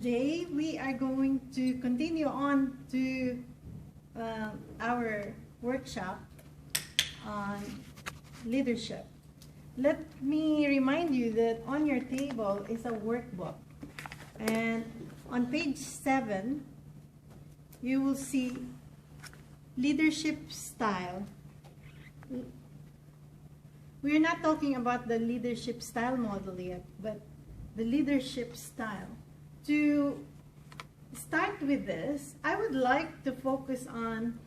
today we are going to continue on to our workshop on leadership. Let me remind you that on your table is a workbook, and on page 7 you will see leadership style. We're not talking about the leadership style model yet, but the leadership style. To start with this, I would like to focus on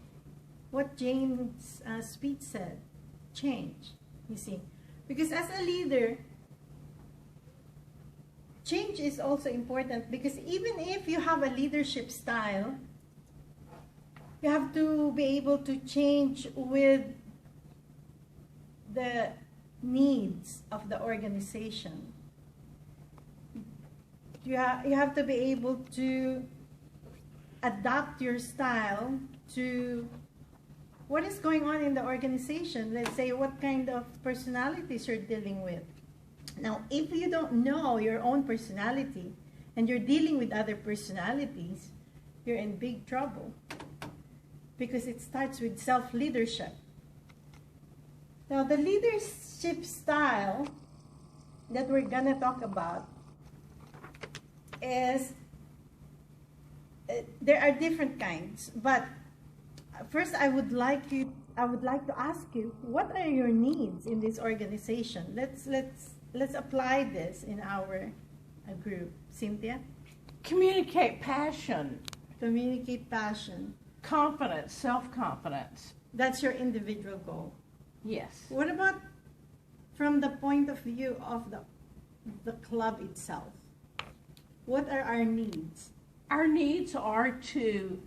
what Jane's speech said, change, you see. Because as a leader, change is also important, because even if you have a leadership style, you have to be able to change with the needs of the organization. You have to be able to adapt your style to what is going on in the organization. Let's say what kind of personalities you're dealing with. Now, if you don't know your own personality and you're dealing with other personalities, you're in big trouble, because it starts with self-leadership. Now, the leadership style that we're gonna talk about is, there are different kinds, but first I would like to ask you, what are your needs in this organization? Let's apply this in our group. Cynthia? Communicate passion. Communicate passion. Confidence, self-confidence. That's your individual goal. Yes. What about from the point of view of the club itself? What are our needs? Our needs are to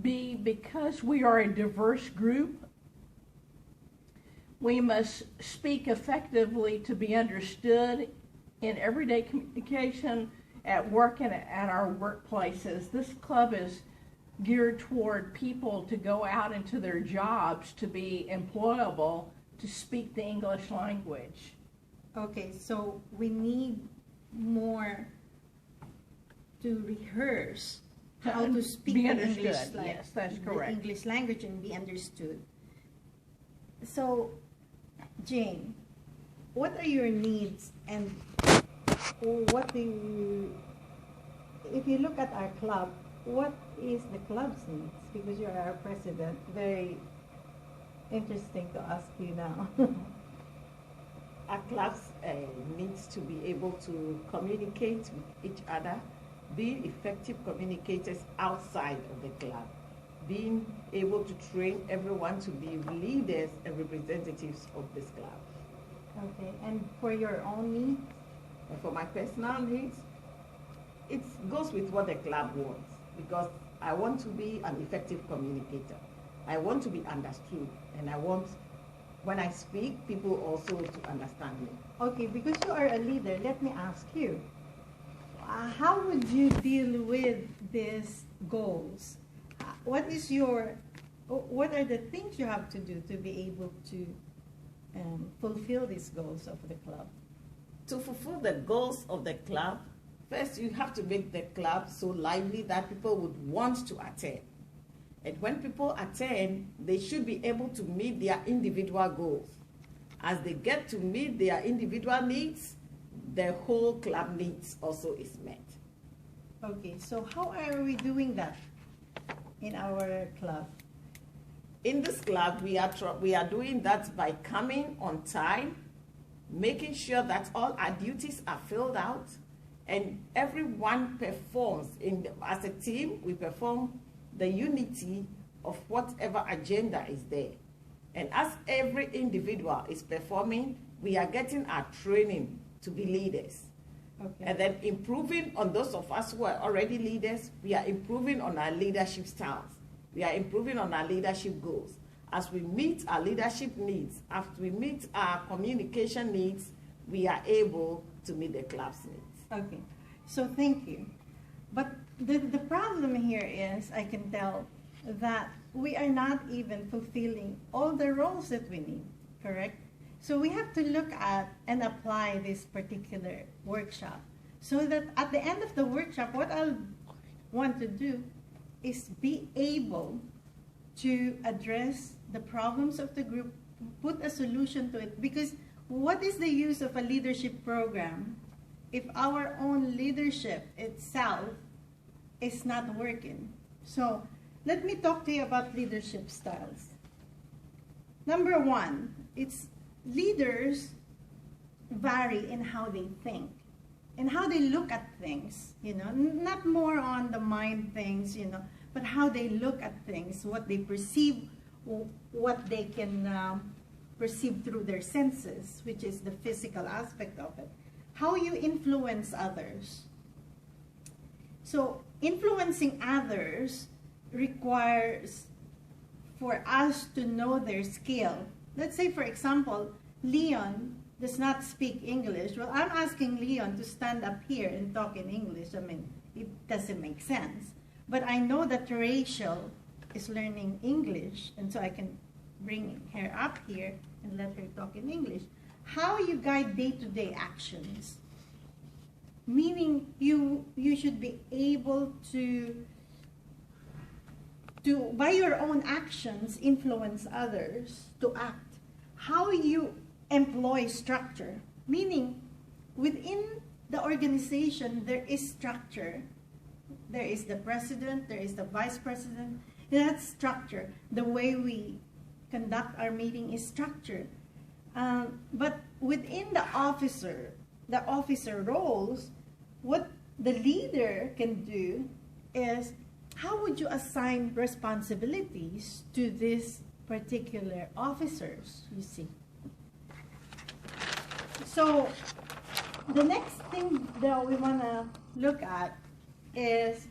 be, because we are a diverse group, we must speak effectively to be understood in everyday communication, at work and at our workplaces. This club is geared toward people to go out into their jobs, to be employable, to speak the English language. Okay, so we need more to rehearse how to speak be the understood. English, Yes, that's correct. the English language, and be understood. So, Jane, what are your needs, and what do you, if you look at our club, what is the club's needs? Because you're our president. Very interesting to ask you now. Our class needs to be able to communicate with each other, being effective communicators outside of the club, being able to train everyone to be leaders and representatives of this club. Okay, and for your own needs? And for my personal needs, it goes with what the club wants, because I want to be an effective communicator. I want to be understood, and I want, when I speak, people also to understand me. Okay, because you are a leader, let me ask you, how would you deal with these goals? What are the things you have to do to be able to fulfill these goals of the club? To fulfill the goals of the club, first you have to make the club so lively that people would want to attend. And when people attend, they should be able to meet their individual goals. As they get to meet their individual needs, the whole club needs also is met. Okay, so how are we doing that in our club? In this club, we are doing that by coming on time, making sure that all our duties are filled out, and everyone performs. As a team, we perform the unity of whatever agenda is there. And as every individual is performing, we are getting our training to be leaders. Okay. And then improving on those of us who are already leaders, we are improving on our leadership styles. We are improving on our leadership goals. As we meet our leadership needs, after we meet our communication needs, we are able to meet the club's needs. Okay, so thank you. But the problem here is, I can tell that we are not even fulfilling all the roles that we need, correct? So we have to look at and apply this particular workshop So that at the end of the workshop, what I'll want to do is be able to address the problems of the group, put a solution to it. Because what is the use of a leadership program if our own leadership itself is not working? So let me talk to you about leadership styles. Number one, it's leaders vary in how they think and how they look at things, you know, not more on the mind things, you know, but how they look at things, what they perceive, what they can perceive through their senses, which is the physical aspect of it. How you influence others. So influencing others requires for us to know their skill. Let's say, for example, Leon does not speak English. Well, I'm asking Leon to stand up here and talk in English. I mean, it doesn't make sense. But I know that Rachel is learning English, and so I can bring her up here and let her talk in English. How you guide day-to-day actions, meaning you should be able to by your own actions influence others to act. How you employ structure, meaning within the organization there is structure. There is the president, there is the vice president. That's structure. The way we conduct our meeting is structured. But within the officer roles, what the leader can do is, how would you assign responsibilities to these particular officers, you see? So the next thing that we want to look at is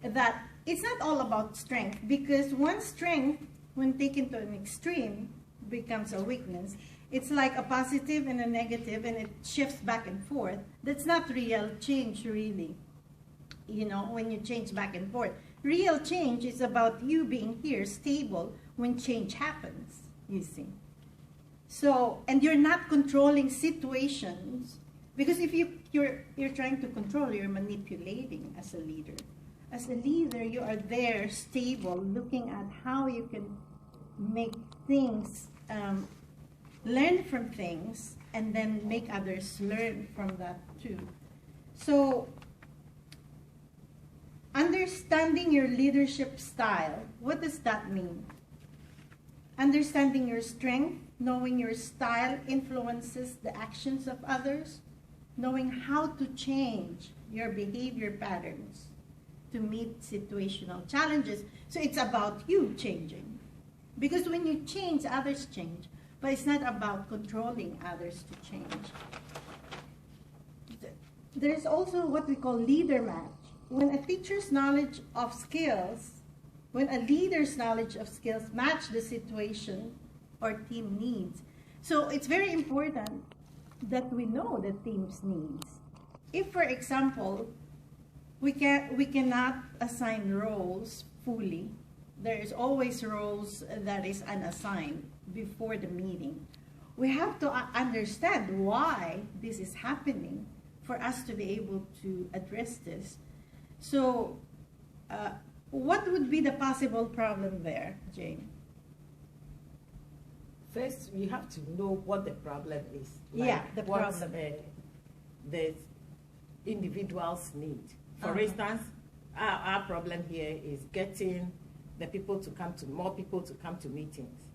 that it's not all about strength, because one strength, when taken to an extreme, becomes a weakness. It's like a positive and a negative, and it shifts back and forth. That's not real change, really. You know, when you change back and forth. Real change is about you being here, stable, when change happens, you see. So, and you're not controlling situations, because if you're trying to control, you're manipulating as a leader. As a leader, you are there, stable, looking at how you can make things, learn from things, and then make others learn from that too. So, understanding your leadership style, what does that mean? Understanding your strength, knowing your style influences the actions of others, knowing how to change your behavior patterns to meet situational challenges. So it's about you changing. Because when you change, others change. But it's not about controlling others to change. There's also what we call leader match. When a teacher's knowledge of skills, when a leader's knowledge of skills match the situation or team needs. So it's very important that we know the team's needs. If, for example, we cannot assign roles fully, there is always roles that is unassigned before the meeting. We have to understand why this is happening for us to be able to address this. So, what would be the possible problem there, Jane? First, we have to know what the problem is. Yeah, the problem. The individual's need. For instance, our problem here is getting the people to come to, more people to come to meetings.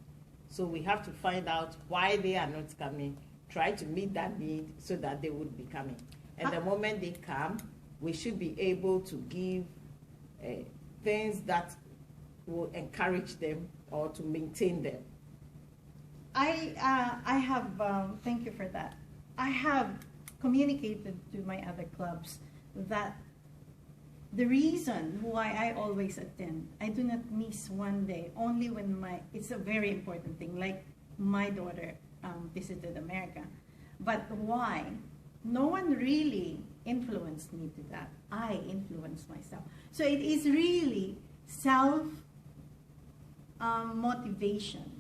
So we have to find out why they are not coming, try to meet that need so that they would be coming. And the moment they come, we should be able to give things that will encourage them or to maintain them. I have, thank you for that. I have communicated to my other clubs that the reason why I always attend, I do not miss one day, only when it's a very important thing, like my daughter visited America. But why? No one really influenced me to that. I influenced myself. So it is really self-motivation.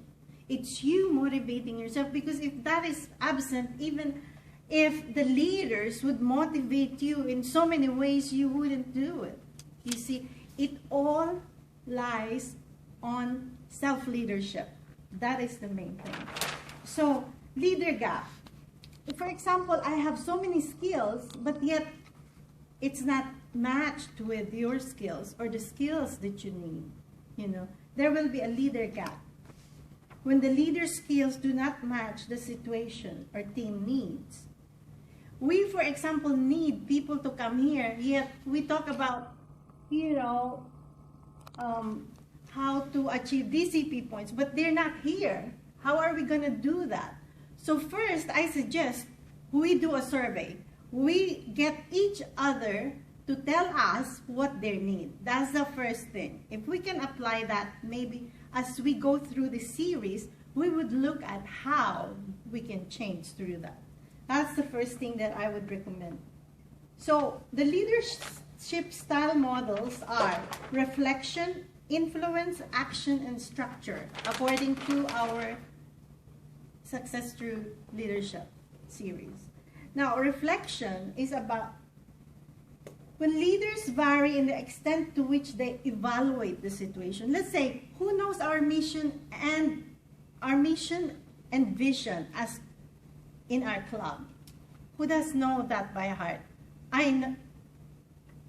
It's you motivating yourself, because if that is absent, even If the leaders would motivate you in so many ways, you wouldn't do it. You see, it all lies on self-leadership. That is the main thing. So, leader gap. For example, I have so many skills, but yet it's not matched with your skills or the skills that you need. You know, there will be a leader gap. When the leader's skills do not match the situation or team needs. We, for example, need people to come here, yet we talk about, you know, how to achieve DCP points, but they're not here. How are we going to do that? So first, I suggest we do a survey. We get each other to tell us what they need. That's the first thing. If we can apply that, maybe as we go through the series, we would look at how we can change through that. That's the first thing that I would recommend. So the leadership style models are reflection, influence, action, and structure, according to our Success Through Leadership series. Now, reflection is about when leaders vary in the extent to which they evaluate the situation. Let's say, who knows our mission and vision as in our club? Who does know that by heart? I know.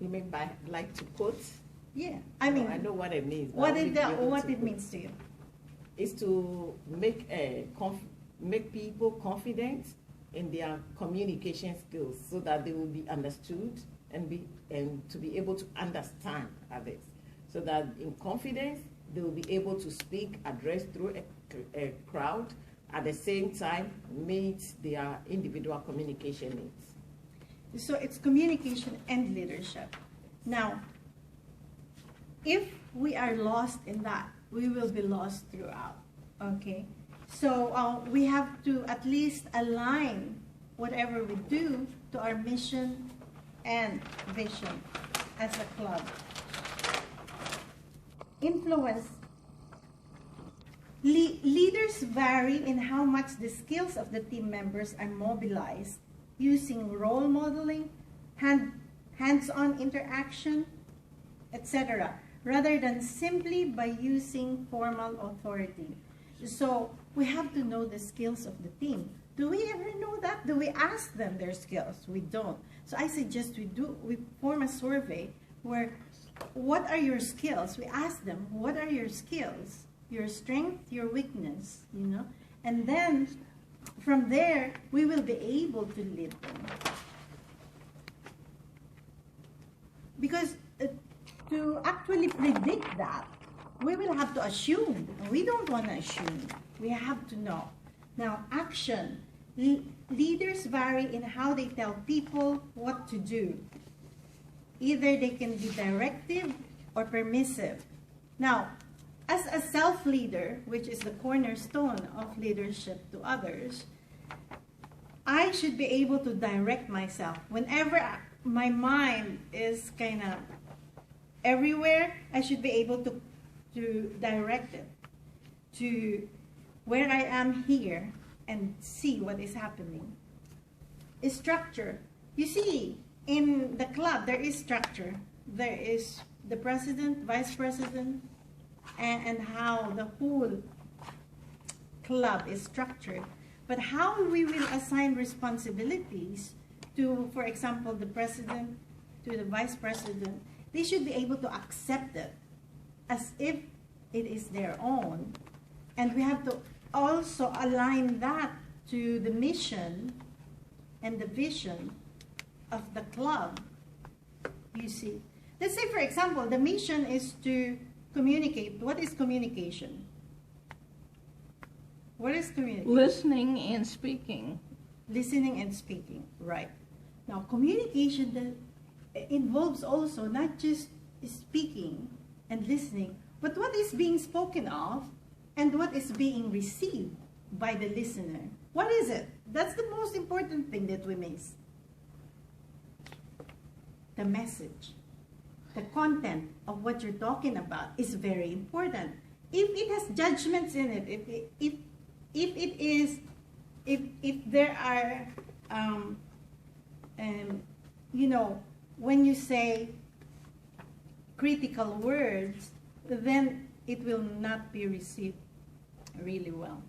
You mean by like to quote? Yeah, I mean, I know what it means. What it means to you? Is to make people confident in their communication skills, so that they will be understood and to be able to understand others, so that in confidence they will be able to speak, address through a crowd, at the same time meet their individual communication needs. So it's communication and leadership. Now, if we are lost in that, we will be lost throughout, okay? So we have to at least align whatever we do to our mission and vision as a club. Influence. Leaders vary in how much the skills of the team members are mobilized using role modeling, hands-on interaction, etc., rather than simply by using formal authority. So we have to know the skills of the team. Do we ever know that? Do we ask them their skills? We don't. So I suggest we form a survey where, what are your skills? We ask them, what are your skills? Your strength, your weakness, you know? And then from there, we will be able to lead them. Because to actually predict that, we will have to assume. We don't want to assume. We have to know. Now, action. Leaders vary in how they tell people what to do. Either they can be directive or permissive. Now, as a self-leader, which is the cornerstone of leadership to others, I should be able to direct myself. Whenever my mind is kind of everywhere, I should be able to direct it to where I am here and see what is happening. Structure. You see, in the club, there is structure. There is the president, vice president, and how the whole club is structured. But how we will assign responsibilities to, for example, the president, to the vice president, they should be able to accept it as if it is their own. And we have to also align that to the mission and the vision of the club, you see. Let's say, for example, the mission is to communicate. What is communication? What is communication? Listening and speaking. Listening and speaking, right. Now, communication that involves also not just speaking and listening, but what is being spoken of and what is being received by the listener. What is it? That's the most important thing that we miss. The message. The content of what you're talking about is very important. If it has judgments in it, if there are you know, when you say critical words, then it will not be received really well.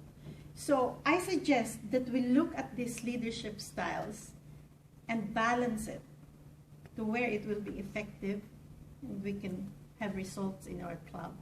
So I suggest that we look at these leadership styles and balance it to where it will be effective and we can have results in our club.